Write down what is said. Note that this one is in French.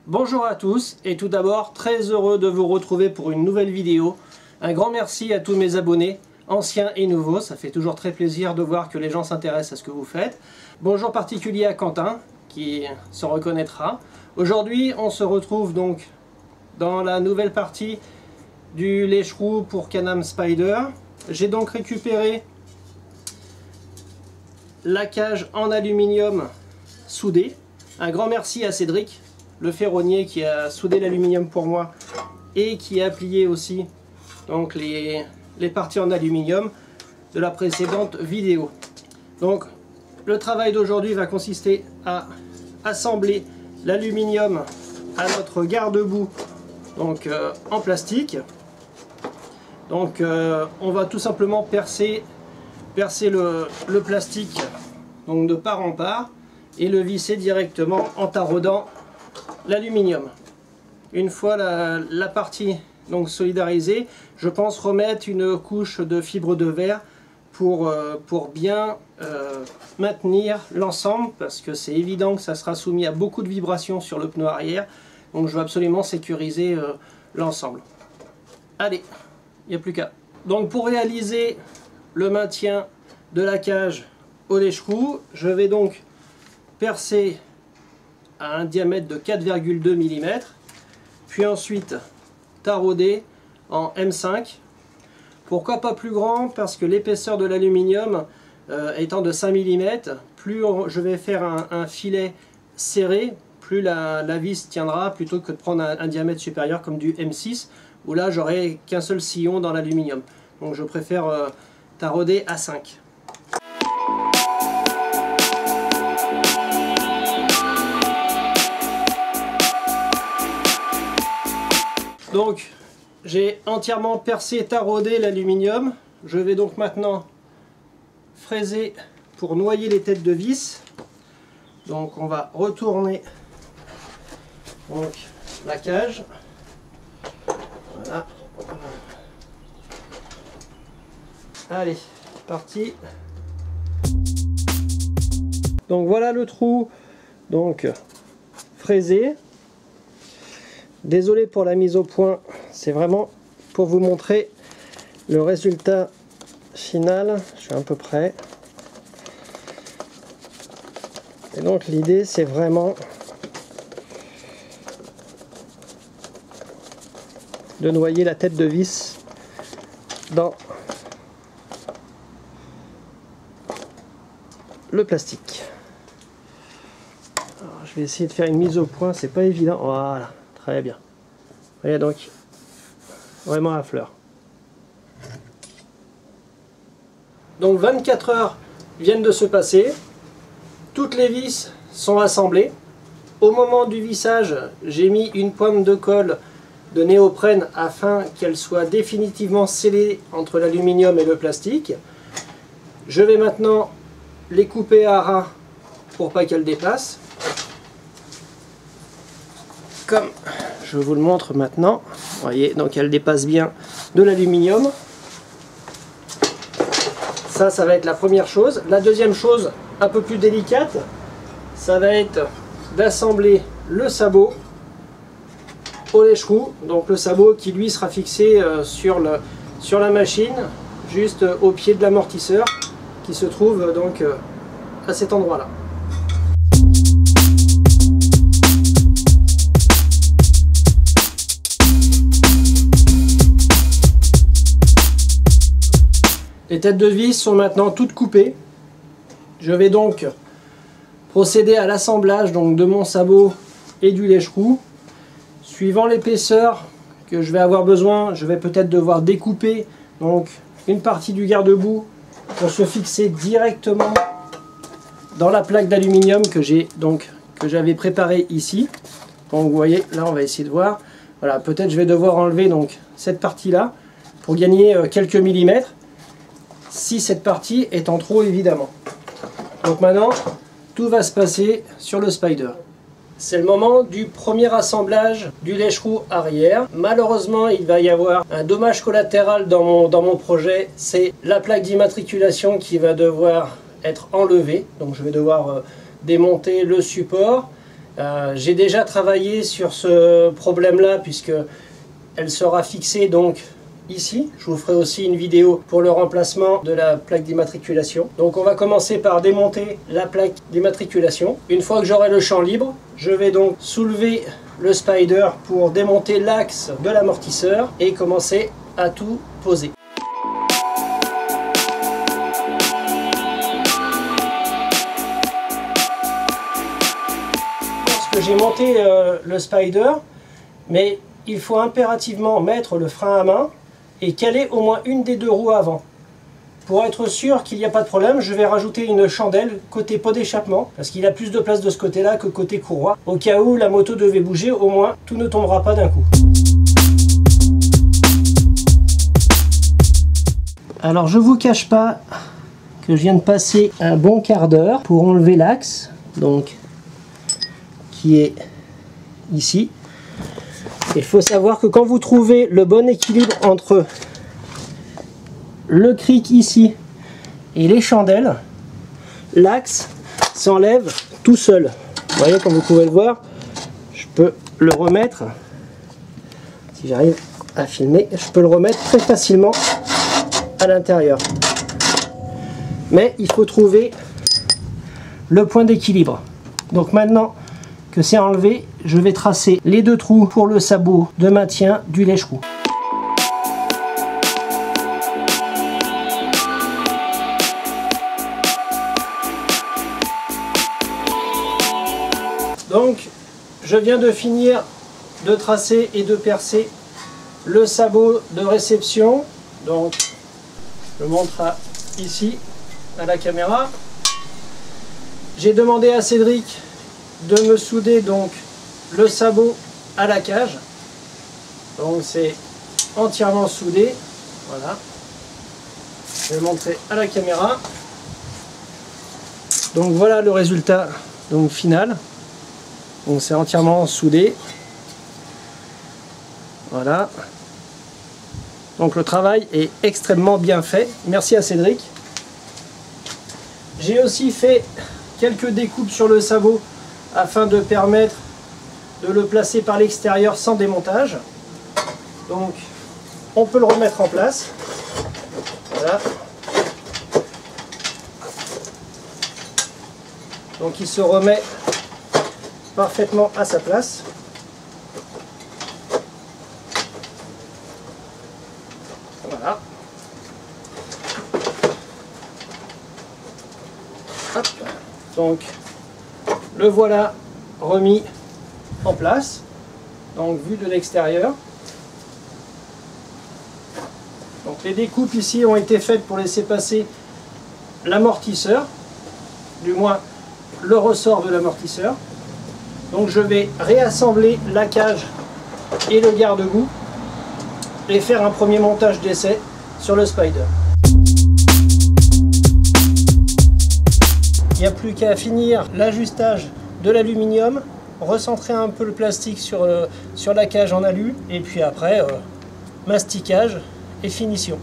Bonjour à tous et tout d'abord très heureux de vous retrouver pour une nouvelle vidéo. Un grand merci à tous mes abonnés, anciens et nouveaux, ça fait toujours très plaisir de voir que les gens s'intéressent à ce que vous faites. Bonjour particulier à Quentin qui se reconnaîtra. Aujourd'hui on se retrouve donc dans la nouvelle partie du lèche-roue pour Can-Am Spyder. J'ai donc récupéré la cage en aluminium soudée. Un grand merci à Cédric, le ferronnier, qui a soudé l'aluminium pour moi et qui a plié aussi donc les parties en aluminium de la précédente vidéo. Donc le travail d'aujourd'hui va consister à assembler l'aluminium à notre garde-boue donc en plastique. Donc on va tout simplement percer le plastique donc de part en part et le visser directement en taraudant l'aluminium. Une fois la partie donc solidarisée, je pense remettre une couche de fibre de verre pour bien maintenir l'ensemble, parce que c'est évident que ça sera soumis à beaucoup de vibrations sur le pneu arrière, donc je veux absolument sécuriser l'ensemble. Allez, il n'y a plus qu'à. Donc pour réaliser le maintien de la cage au lèche-roue, je vais donc percer à un diamètre de 4,2 mm, puis ensuite tarauder en M5. Pourquoi pas plus grand? Parce que l'épaisseur de l'aluminium étant de 5 mm, plus je vais faire un filet serré, plus la vis tiendra, plutôt que de prendre un diamètre supérieur comme du M6, où là j'aurai qu'un seul sillon dans l'aluminium. Donc je préfère tarauder à 5. Donc j'ai entièrement percé et taraudé l'aluminium. Je vais donc maintenant fraiser pour noyer les têtes de vis. Donc on va retourner donc la cage. Voilà. Allez, parti. Donc voilà le trou donc fraisé. Désolé pour la mise au point, c'est vraiment pour vous montrer le résultat final. Je suis à peu près. Et donc l'idée c'est vraiment de noyer la tête de vis dans le plastique. Alors, je vais essayer de faire une mise au point, c'est pas évident. Voilà. Très bien. Vous voyez donc, vraiment à fleur. Donc 24 heures viennent de se passer. Toutes les vis sont assemblées. Au moment du vissage, j'ai mis une pointe de colle de néoprène afin qu'elle soit définitivement scellée entre l'aluminium et le plastique. Je vais maintenant les couper à ras pour pas qu'elles dépassent. Comme je vous le montre maintenant, vous voyez, donc elle dépasse bien de l'aluminium. Ça va être la première chose. La deuxième chose, un peu plus délicate, ça va être d'assembler le sabot au lèche-roue. Donc le sabot qui lui sera fixé sur la machine, juste au pied de l'amortisseur, qui se trouve donc à cet endroit-là. Les têtes de vis sont maintenant toutes coupées. Je vais donc procéder à l'assemblage de mon sabot et du lèche-roue. Suivant l'épaisseur que je vais avoir besoin, je vais peut-être devoir découper donc une partie du garde-boue pour se fixer directement dans la plaque d'aluminium que j'avais préparée ici. Donc vous voyez, là on va essayer de voir. Voilà, peut-être je vais devoir enlever donc cette partie-là pour gagner quelques millimètres, si cette partie est en trop évidemment. Donc maintenant, tout va se passer sur le Spyder. C'est le moment du premier assemblage du lèche-roue arrière. Malheureusement, il va y avoir un dommage collatéral dans mon projet, c'est la plaque d'immatriculation qui va devoir être enlevée. Donc je vais devoir démonter le support J'ai déjà travaillé sur ce problème-là puisque elle sera fixée donc ici. Je vous ferai aussi une vidéo pour le remplacement de la plaque d'immatriculation. Donc on va commencer par démonter la plaque d'immatriculation. Une fois que j'aurai le champ libre, je vais donc soulever le spider pour démonter l'axe de l'amortisseur et commencer à tout poser. J'ai monté le spider, mais il faut impérativement mettre le frein à main et caler au moins une des deux roues avant. Pour être sûr qu'il n'y a pas de problème, je vais rajouter une chandelle côté pot d'échappement, parce qu'il a plus de place de ce côté-là que côté courroie. Au cas où la moto devait bouger, au moins tout ne tombera pas d'un coup. Alors je vous cache pas que je viens de passer un bon quart d'heure pour enlever l'axe, donc qui est ici. Il faut savoir que quand vous trouvez le bon équilibre entre le cric ici et les chandelles, l'axe s'enlève tout seul. Vous voyez, comme vous pouvez le voir, je peux le remettre, si j'arrive à filmer, je peux le remettre très facilement à l'intérieur. Mais il faut trouver le point d'équilibre. Donc maintenant que c'est enlevé, je vais tracer les deux trous pour le sabot de maintien du lèche-roue. Donc je viens de finir de tracer et de percer le sabot de réception. Donc je montre ici à la caméra. J'ai demandé à Cédric de me souder donc le sabot à la cage. Donc c'est entièrement soudé. Voilà. Je vais le montrer à la caméra. Donc voilà le résultat donc final. Donc c'est entièrement soudé. Voilà. Donc le travail est extrêmement bien fait. Merci à Cédric. J'ai aussi fait quelques découpes sur le sabot afin de permettre de le placer par l'extérieur sans démontage. Donc on peut le remettre en place. Voilà. Donc il se remet parfaitement à sa place. Voilà. Hop. Donc le voilà remis en place, donc vu de l'extérieur. Donc les découpes ici ont été faites pour laisser passer l'amortisseur, du moins le ressort de l'amortisseur. Donc je vais réassembler la cage et le garde-boue et faire un premier montage d'essai sur le Spider. Il n'y a plus qu'à finir l'ajustage de l'aluminium, recentrer un peu le plastique sur la cage en alu et puis après masticage et finition.